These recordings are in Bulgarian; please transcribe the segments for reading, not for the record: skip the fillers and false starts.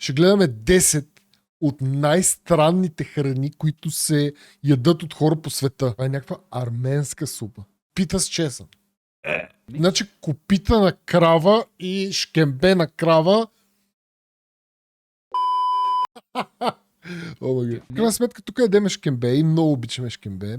Ще гледаме 10 от най-странните храни, които се ядат от хора по света. Това е някаква арменска супа. Пита с чесън. Значи копита на крава и шкембе на крава. В крайна сметка тук ядеме шкембе и много обичаме шкембе.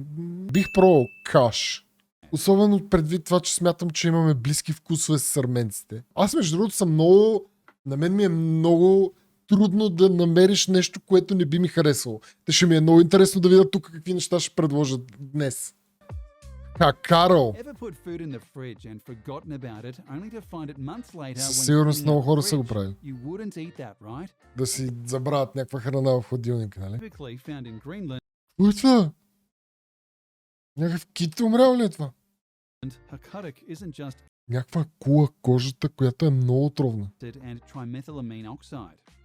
Бих пробвал каш. Особено предвид това, че смятам, че имаме близки вкусове с арменците. Аз между другото съм много... На мен ми е много трудно да намериш нещо, което не би ми харесало. Те ще ми е много интересно да видя тук какви неща ще предложат днес. Карл. Със сигурност много хора са го правили. Да си забравят някаква храна в хладилника, нали? Кой е това? Някакъв кит умрял ли е това? Някаква кула кожата, която е много отровна.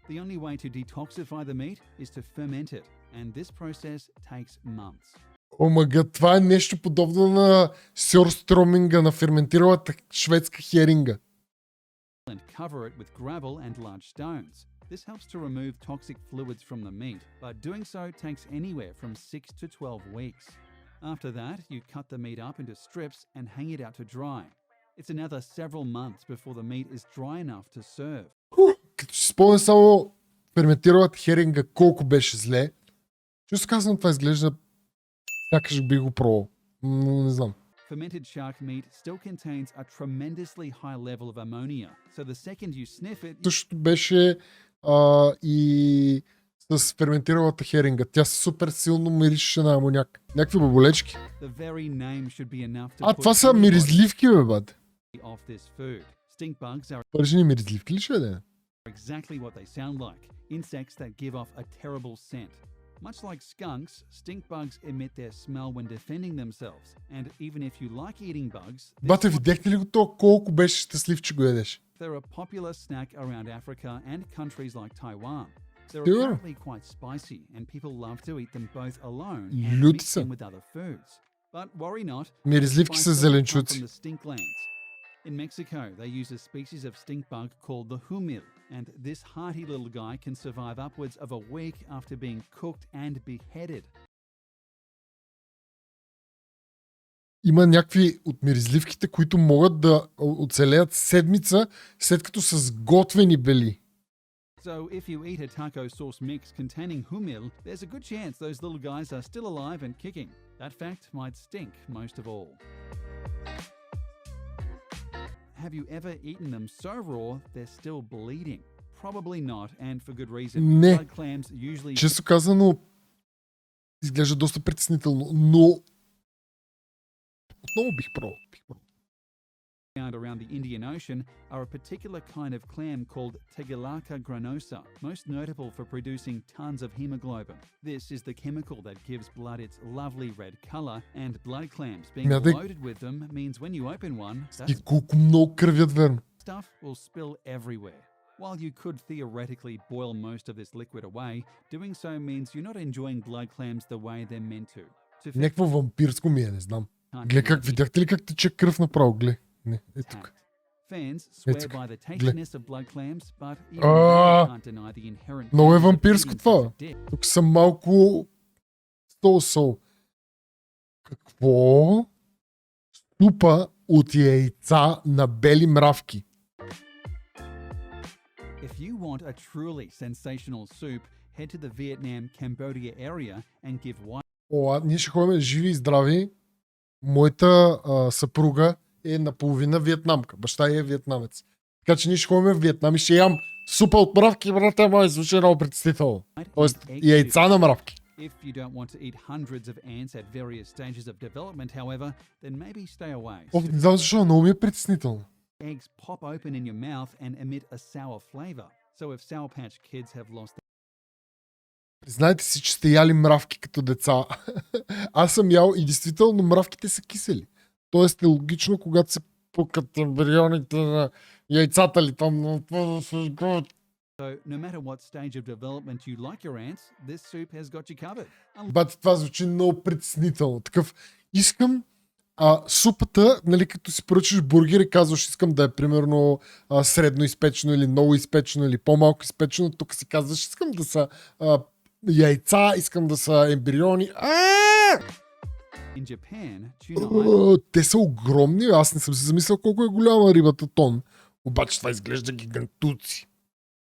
The only way to detoxify the meat is to ferment it, and this process takes months. Омага, това е нещо подобно на сьорстроминга, на ферментиралата шведска херинга. And cover it with gravel and large stones. This helps to remove toxic fluids from the meat, but doing so takes anywhere from 6 to 12 weeks. After that, you cut the meat up into strips and hang it out to dry. It's another several months before the meat is dry enough to serve. Като си спомня само ферментиралата херинга колко беше зле. Често казвам, това изглежда сякаш би го пробвал. Но не знам. Fermented shark meat still contains a tremendously high level of ammonia, so the second you sniff it... Същото беше и с ферментиралата херинга. Тя супер силно миришеше на амоняк. Някакви баболечки. Това са миризливки, бе, бате. Пържени миризливки ли ще е? Exactly what they sound like. Insects that give off a terrible scent. Much like skunks, stink bugs emit their smell when defending themselves. And even if you like eating bugs... Бате, видяхте ли го то? Колко беше щастлив, че го ядеш? They're a popular snack around Africa and countries like Taiwan. They're apparently quite spicy and people love to eat them both alone and mix them with other foods. But worry not. Миризливки са зеленчуци. In Mexico, they use a species of stink bug called the humil, and this hearty little guy can survive upwards of a week after being cooked and beheaded. Има някакви от миризливките, които могат да оцелеят седмица, след като са сготвени бели. So if you eat a taco sauce mix containing humil, there's a good chance those little guys are still alive and kicking. That fact might stink most of all. Have you ever eaten them so raw they're still bleeding? Probably not, and for good reason. Не. Blood clams usually... Често казано, изглежда доста притеснително, но отново бих пробвал. Found around the Indian Ocean are a particular kind of clam called Tegilaka granosa, most notable for producing tons of hemoglobin. This is the chemical that gives blood its lovely red color, and blood clams being loaded with them means when you open one, И колко много кръвят, верно. stuff will spill everywhere. While you could theoretically boil most of this liquid away, doing so means you're not enjoying blood clams the way they're meant to. Някакво вампирско ми е, не знам. Гле как, видяхте ли как тече кръв направо? Гле. Не, е тук. Много е вампирско това. Тук съм малко сол. Какво? Супа от яйца на бели мравки. If you want a truly sensational soup, head to the Vietnam-Cambodia area and give one. Ние ще ходим живи и здрави. Моята съпруга е наполовина виетнамка. Баща е виетнамец. Така че ние ще ходим в Виетнам и ще ям супа от мравки, брате мой, звучи много притеснително. Тоест яйца на мравки. If you don't want to eat hundreds of ants at various stages of development, however, then maybe stay away. Не знам защо, много ми е притеснително. Eggs pop open in your mouth and emit a sour flavor. So if Sour Patch Kids have lost... Знаете си, че сте яли мравки като деца. Аз съм ял и действително мравките са кисели. Тоест е логично, когато се пукат ембрионите на яйцата ли там. So no matter what stage of development you like your ants, this soup has got you covered. Бати, това звучи много притеснително. Такъв, искам Супата, нали, като си поръчаш бургер и казваш, искам да е примерно средно изпечено или много изпечено или по-малко изпечено, тук си казваш, искам да са яйца, искам да са ембриони. In Japan, tuna Те са огромни, аз не съм си замислял колко е голяма рибата тон. Обаче това изглежда гигантуци.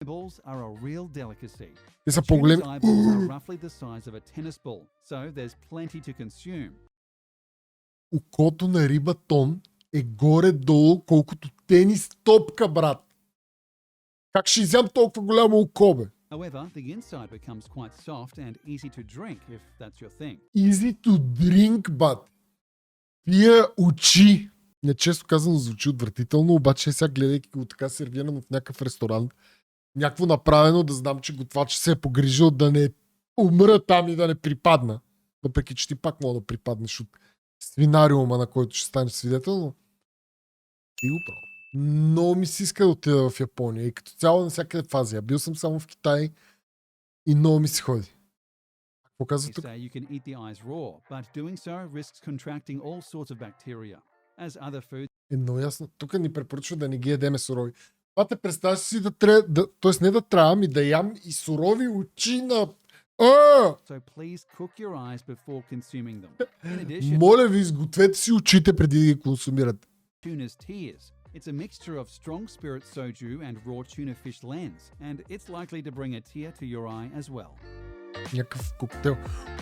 eyeballs are a real delicacy. Те са Tuna's по-големи. eyeballs are roughly the size of a tennis ball, so there's plenty to consume. Окото на риба тон е горе-долу колкото тенис топка, брат. Как ще изям толкова голямо око, бе? However, the inside becomes quite soft and easy to drink if that's your thing. Easy to drink, бат. Пия очи. Не, често казано звучи отвратително, обаче сега гледайки го така сервирано в някакъв ресторант, някакво направено, да знам, че готвач се е погрижил да не умра там и да не припадна. Въпреки, че ти пак мога да припаднеш от свинариума, на който ще станеш свидетел, но и го пробвам. Но ми се иска да отида в Япония и като цяло навсякъде в Азия. Бил съм само в Китай и много ми се ходи. Какво казва They тук? say you can eat the eyes raw, but doing so risks contracting all sorts of bacteria. As other foods, Е много ясно. Тук ни препоръчва да не ги ядеме сурови. Това те представяш си да трябва, т.е. не да трябва, ами да ям и сурови очи на... so please cook your eyes before consuming them. In addition, Моля ви, изгответе си очите преди да ги консумирате. tuna's tears. It's a mixture of strong spirit soju and raw tuna fish lens, and it's likely to bring a tear to your eye as well. Някакъв коктейл.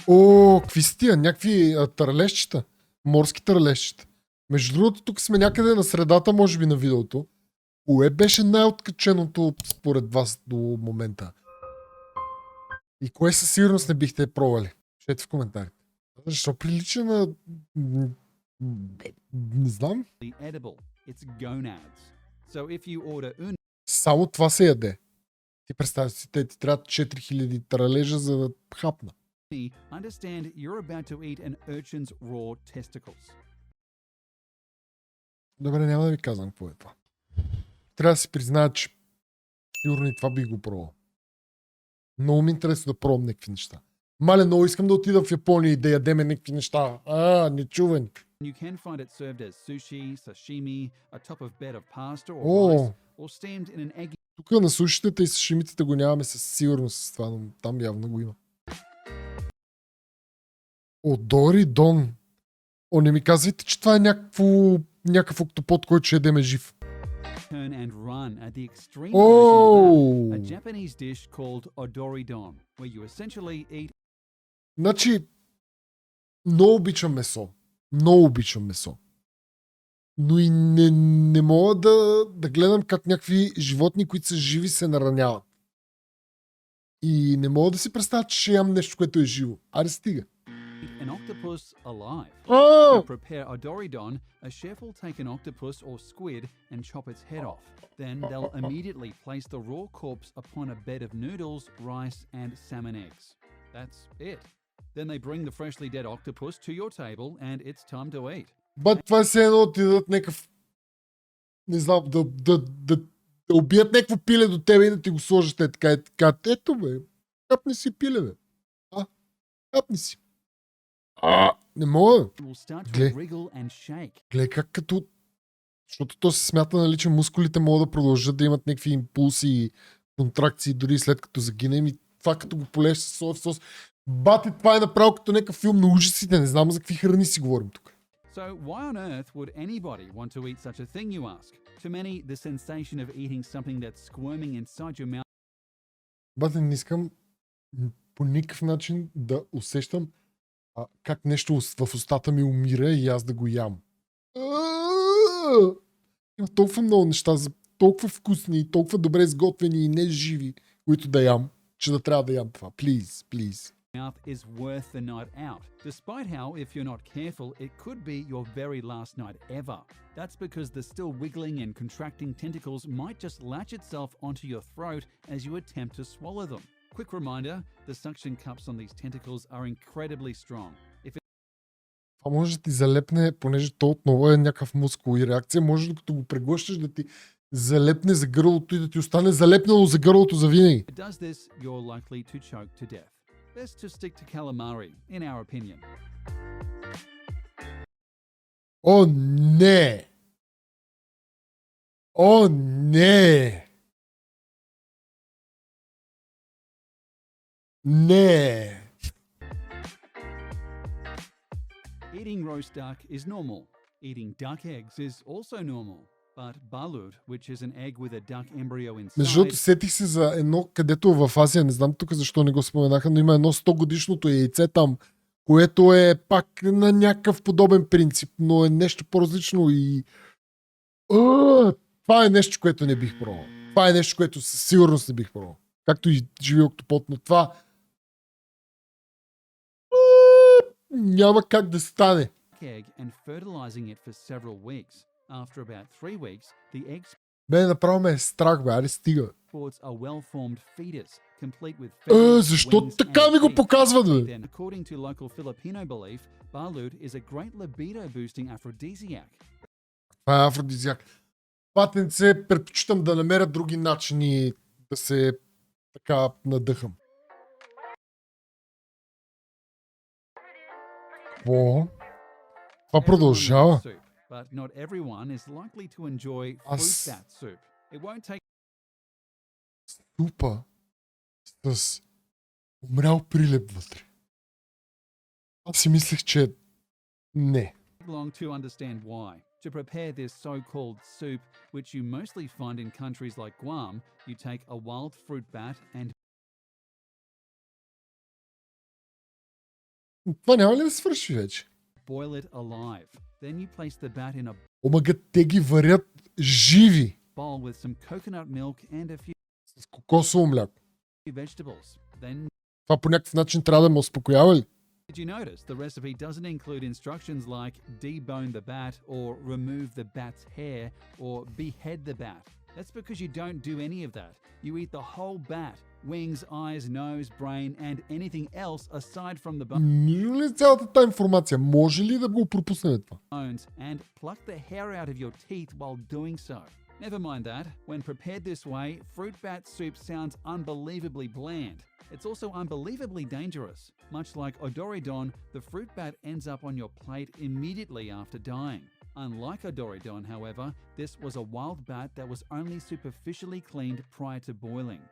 О, какви са тия? Някакви търлещчета. Морски търлещчета. Между другото, тук сме някъде на средата, може би, на видеото. Кое беше най-откаченото според вас до момента? И кое със сигурност не бихте пробвали? Пишете в коментарите. Защо прилича на... Не знам. Edible. It's gonads. So if you order Само това се яде. Ти представяш си, ти трябва 4000 таралежа, за да хапна. uni, understand you're about to eat an urchin's raw testicles. Добре, няма да ви казвам какво е това. Трябва да си призная, че сигурно и това бих го пробвал. Много ми е интересно да пробвам някакви неща. Мале, много искам да отида в Япония и да ядеме някакви неща. Нечувани. You can find it served as sushi, sashimi, atop of bed of pasta or О, rice, or steamed in an eggy тук на сушите и сашимите го нямаме със сигурност с това, но там явно го има. Одори Дон. О, не ми казвайте, че това е някакъв октопод, който ще ядеме жив. turn and run are the extreme version Oh. of that, a Japanese dish called odoridon, where you essentially eat Значи, много обичам месо. Много обичам месо. Но и не мога да гледам как някакви животни, които са живи, се нараняват. И не мога да си представя, че ще ям нещо, което е живо. Аре стига. an octopus alive. Oh. To prepare odoridon, a chef will take an octopus or squid and chop its head off. Then they'll immediately place the raw corpse upon a bed of noodles, rice, and salmon eggs. That's it. Then they bring the freshly dead octopus to your table and it's time to eat. Бат, това е все едно да ти дадат някакъв... Не знам, да убият някакво пиле до тебе и да ти го сложат така и така. Ето бе, капни си пиле бе. Капни си. Не мога. It will start to Гле. wriggle and shake. Гледай как като... Защото то се смята, нали, че мускулите могат да продължат да имат някакви импулси и контракции, дори след като загинем. И това като го полееш с соев сос. Бате, това е направо като някакъв филм на ужасите. Не знам за какви храни си говорим тук. So why on earth would anybody want to eat such a thing, you ask? To many, the sensation of eating something that's squirming inside your mouth Бате, не искам по никакъв начин да усещам как нещо в устата ми умира и аз да го ям. Има толкова много неща, толкова вкусни и толкова добре изготвени и не живи, които да ям, че да трябва да ям това. Please. is worth the night out, despite how, if you're not careful, it could be your very last night ever. That's because the still wiggling and contracting tentacles might just latch itself onto your throat as you attempt to swallow them. Quick reminder, the suction cups on these tentacles are incredibly strong. Това може да ти залепне, понеже то отново е някакъв мускул и реакция, може докато го преглъщаш да ти залепне за гърлото и да ти остане залепнало за гърлото за винаги. If it does this, you're likely to choke to death. Best to stick to calamari, in our opinion. О, не! О, не! Не! Eating roast duck is normal. Eating duck eggs is also normal. But balut, which is an egg with a duck embryo Между другото, inside, сетих се за едно, където в Азия, не знам тук защо не го споменаха, но има едно 100 годишното яйце там, което е пак на някакъв подобен принцип, но е нещо по-различно и... Това е нещо, което не бих пробвал. Това е нещо, което със сигурност не бих пробвал. Както и живи октопод, но това... Няма как да стане. egg and fertilizing it for several weeks. After about 3 weeks, the egg Бе, направо ме е страх, бе, аре стига. sports a well-formed fetus, complete with feathers, Защо wings, така and ми го teeth. показват, бе? Then, according to local Filipino belief, balut is a great libido-boosting aphrodisiac. Това е афродизиак. Патенце, предпочитам да намеря други начини да се така надъхам. Какво? Това продължава. Soup, but not everyone is likely to enjoy fruit Аз- bat soup. It won't take Супа с умрял прилеп вътре. Аз си мислех, че не. long to understand why. To prepare this so-called soup, which you mostly find in countries like Guam, you take a wild fruit bat and Това няма ли да свърши вече? boil it alive. Then you place the bat in a Омага, те ги варят живи bowl with some coconut milk and a few с кокосово мляко. vegetables. Then, Това по някакъв начин трябва да ме успокоява ли? did you notice the recipe doesn't include instructions like debone the bat or remove the bat's hair or behead the bat? That's because you don't do any of that. You eat the whole bat, wings, eyes, nose, brain, and anything else aside from the Нужно ли цялата тази информация? Може ли да го пропуснем това? bones and pluck the hair out of your teeth while doing so. Never mind that, when prepared this way, fruit bat soup sounds unbelievably bland. It's also unbelievably dangerous. Much like Odoridon, the fruit bat ends up on your plate immediately after dying. Unlike Odoridon, however, this was a wild bat that was only superficially cleaned prior to boiling.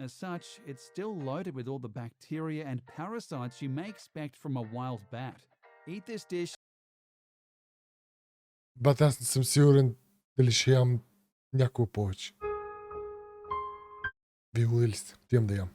As such, it's still loaded with all the bacteria and parasites you may expect from a wild bat. Eat this dish Бат, аз не съм сигурен дали ще ям някой повече. Вие лудили сте. Отивам да ям.